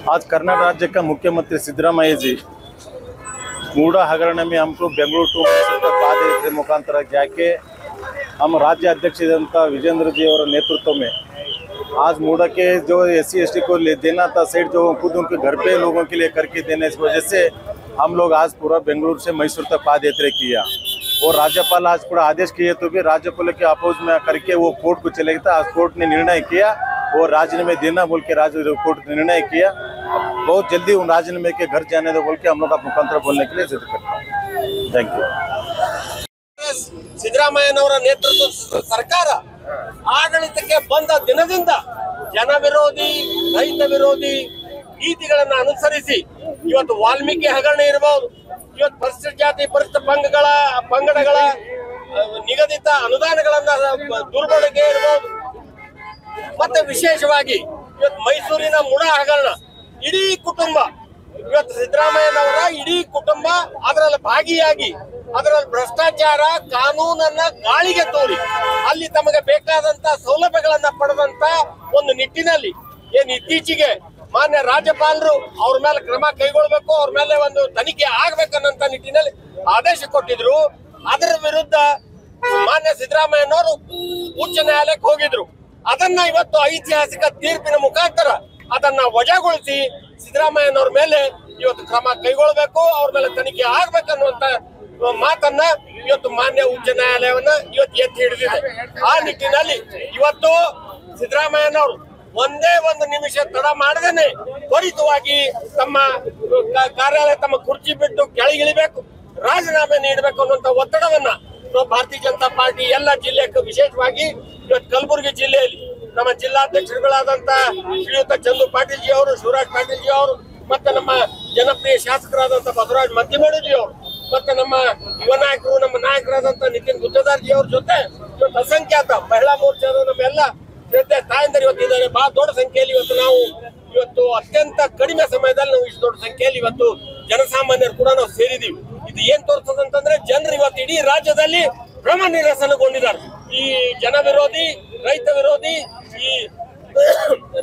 आज कर्नाटक राज्य का मुख्यमंत्री सिद्धरामैया जी मूडा हगरण में हमको बेंगलुरु टू मैसूर पादयात्रे मुखांतर जाके हम राज्य अध्यक्ष विजेंद्र जी और नेतृत्व में आज मूडा के जो SC ST को देना था सेट जो खुद उनके घर पे लोगों के लिए करके देने इस वजह से हम लोग आज पूरा बेंगलुरु से मैसूर तक पादयात्रा किया और राज्यपाल आज पूरा आदेश किए तो भी राज्यपाल के अपोज में करके वो कोर्ट को चले गया। आज कोर्ट ने निर्णय किया और राजीनामे देना बोल के कोर्ट ने निर्णय किया। बहुत जल्दी उन राजीनामे के घर जाने दो बोल के हम लोग आप मुखांतर बोलने के लिए जिद करता हूँ। Thank you. ಸಿದ್ದರಾಮಯ್ಯನವರ ನೇತೃತ್ವದ ಸರ್ಕಾರ ಆಡಳಿತಕ್ಕೆ ಬಂದ ದಿನದಿಂದ ಜನ ವಿರೋಧಿ ರೈತ ವಿರೋಧಿ ನೀತಿಗಳನ್ನು ಅನುಸರಿಸಿ ಇವತ್ತು ವಾಲ್ಮೀಕಿ ಹಗರಣ ಇರಬಹುದು, ಇವತ್ತು ಪರಿಶಿಷ್ಟ ಜಾತಿ ಪರಿಶಿಷ್ಟ ಪಂಗಡಗಳ ನಿಗದಿತ ಅನುದಾನಗಳನ್ನ ದುರ್ಬಳಕೆ ಇರಬಹುದು, ಮತ್ತೆ ವಿಶೇಷವಾಗಿ ಇವತ್ತು ಮೈಸೂರಿನ ಮುಡಾ ಹಗರಣ ಇಡೀ ಕುಟುಂಬ ಇವತ್ತು ಸಿದ್ದರಾಮಯ್ಯನವರ ಇಡೀ ಕುಟುಂಬ ಅದರಲ್ಲಿ ಭಾಗಿಯಾಗಿ ಅದರಲ್ಲಿ ಭ್ರಷ್ಟಾಚಾರ ಕಾನೂನನ್ನ ಗಾಳಿಗೆ ತೋರಿ ಅಲ್ಲಿ ತಮಗೆ ಬೇಕಾದಂತ ಸೌಲಭ್ಯಗಳನ್ನ ಪಡೆದಂತ ಒಂದು ನಿಟ್ಟಿನಲ್ಲಿ ಏನ್ ಇತ್ತೀಚೆಗೆ ಮಾನ್ಯ ರಾಜ್ಯಪಾಲರು ಅವ್ರ ಮೇಲೆ ಕ್ರಮ ಕೈಗೊಳ್ಳಬೇಕು, ಅವ್ರ ಮೇಲೆ ಒಂದು ತನಿಖೆ ಆಗ್ಬೇಕನ್ನಂತ ನಿಟ್ಟಿನಲ್ಲಿ ಆದೇಶ ಕೊಟ್ಟಿದ್ರು. ಅದರ ವಿರುದ್ಧ ಮಾನ್ಯ ಸಿದ್ದರಾಮಯ್ಯನವರು ಉಚ್ಚ ನ್ಯಾಯಾಲಯಕ್ಕೆ ಹೋಗಿದ್ರು. ಅದನ್ನ ಇವತ್ತು ಐತಿಹಾಸಿಕ ತೀರ್ಪಿನ ಮುಖಾಂತರ ಅದನ್ನ ವಜಾಗೊಳಿಸಿ ಸಿದ್ದರಾಮಯ್ಯನವ್ರ ಮೇಲೆ ಇವತ್ತು ಕ್ರಮ ಕೈಗೊಳ್ಳಬೇಕು, ಅವ್ರ ಮೇಲೆ ತನಿಖೆ ಆಗ್ಬೇಕನ್ನುವಂತ ಮಾತನ್ನ ಇವತ್ತು ಮಾನ್ಯ ಉಚ್ಚ ನ್ಯಾಯಾಲಯವನ್ನ ಇವತ್ತು ಎತ್ತಿ ಹಿಡಿದಿದೆ. ಆ ನಿಟ್ಟಿನಲ್ಲಿ ಇವತ್ತು ಸಿದ್ದರಾಮಯ್ಯನವರು ಒಂದೇ ಒಂದು ನಿಮಿಷ ತಡ ಮಾಡದೇನೆ ತ್ವರಿತವಾಗಿ ತಮ್ಮ ಕಾರ್ಯಾಲಯ ತಮ್ಮ ಕುರ್ಚಿ ಬಿಟ್ಟು ಕೆಳಗಿಳಿಬೇಕು, ರಾಜೀನಾಮೆ ನೀಡಬೇಕು ಅನ್ನುವಂತ ಒತ್ತಡವನ್ನ ಭಾರತೀಯ ಜನತಾ ಪಾರ್ಟಿ ಎಲ್ಲ ಜಿಲ್ಲೆಗೂ ವಿಶೇಷವಾಗಿ ಇವತ್ತು ಕಲಬುರಗಿ ಜಿಲ್ಲೆಯಲ್ಲಿ ನಮ್ಮ ಜಿಲ್ಲಾಧ್ಯಕ್ಷರುಗಳಾದಂತ ಶ್ರೀಯುತ ಚಂದು ಪಾಟೀಲ್ ಜಿ ಅವರು, ಶಿವರಾಜ್ ಪಾಟೀಲ್ ಜಿ ಅವರು, ಮತ್ತೆ ನಮ್ಮ ಜನಪ್ರಿಯ ಶಾಸಕರಾದಂತ ಬಸವರಾಜ್ ಮತ್ತಿಮೇಡು ಅವರು, ಮತ್ತೆ ನಮ್ಮ ಯುವ ನಾಯಕರು ನಮ್ಮ ನಾಯಕರಾದಂತ ನಿತಿನ್ ಗುತ್ತೇದಾರ್ ಜಿ ಅವ್ರ ಜೊತೆ ಇವತ್ತು ಅಸಂಖ್ಯಾತ ಮಹಿಳಾ ಮೋರ್ಚಾದ ನಮ್ಮೆಲ್ಲ ಶ್ರದ್ಧೆ ತಾಯಂದಿರು ಇವತ್ತಿದ್ದಾರೆ. ಬಹಳ ದೊಡ್ಡ ಸಂಖ್ಯೆಯಲ್ಲಿ ಇವತ್ತು ಅತ್ಯಂತ ಕಡಿಮೆ ಸಮಯದಲ್ಲಿ ನಾವು ಇಷ್ಟು ದೊಡ್ಡ ಸಂಖ್ಯೆಯಲ್ಲಿ ಇವತ್ತು ಜನಸಾಮಾನ್ಯರು ಕೂಡ ನಾವು ಸೇರಿದೀವಿ. ಇದು ಏನ್ ತೋರಿಸ್ತದಂತಂದ್ರೆ ಜನರು ಇವತ್ತು ಇಡೀ ರಾಜ್ಯದಲ್ಲಿ ಭ್ರಮ ನಿರಸನಗೊಂಡಿದ್ದಾರೆ. ಈ ಜನ ವಿರೋಧಿ ರೈತ ವಿರೋಧಿ ಈ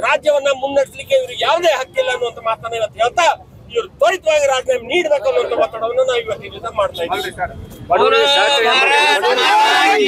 ರಾಜ್ಯವನ್ನ ಮುನ್ನಡೆಸಲಿಕ್ಕೆ ಇವ್ರಿಗೆ ಯಾವುದೇ ಹಕ್ಕಿಲ್ಲ ಅನ್ನುವಂತ ಮಾತನ್ನ ಇವತ್ತು ಹೇಳ್ತಾ ಇವರು ತ್ವರಿತವಾಗಿ ರಾಜೀನಾಮೆ ನೀಡಬೇಕು ಅನ್ನುವಂತ ಒತ್ತಡವನ್ನು ನಾವು ಇವತ್ತಿನಿಂದ ಮಾಡ್ತಾ ಇದ್ದೀವಿ.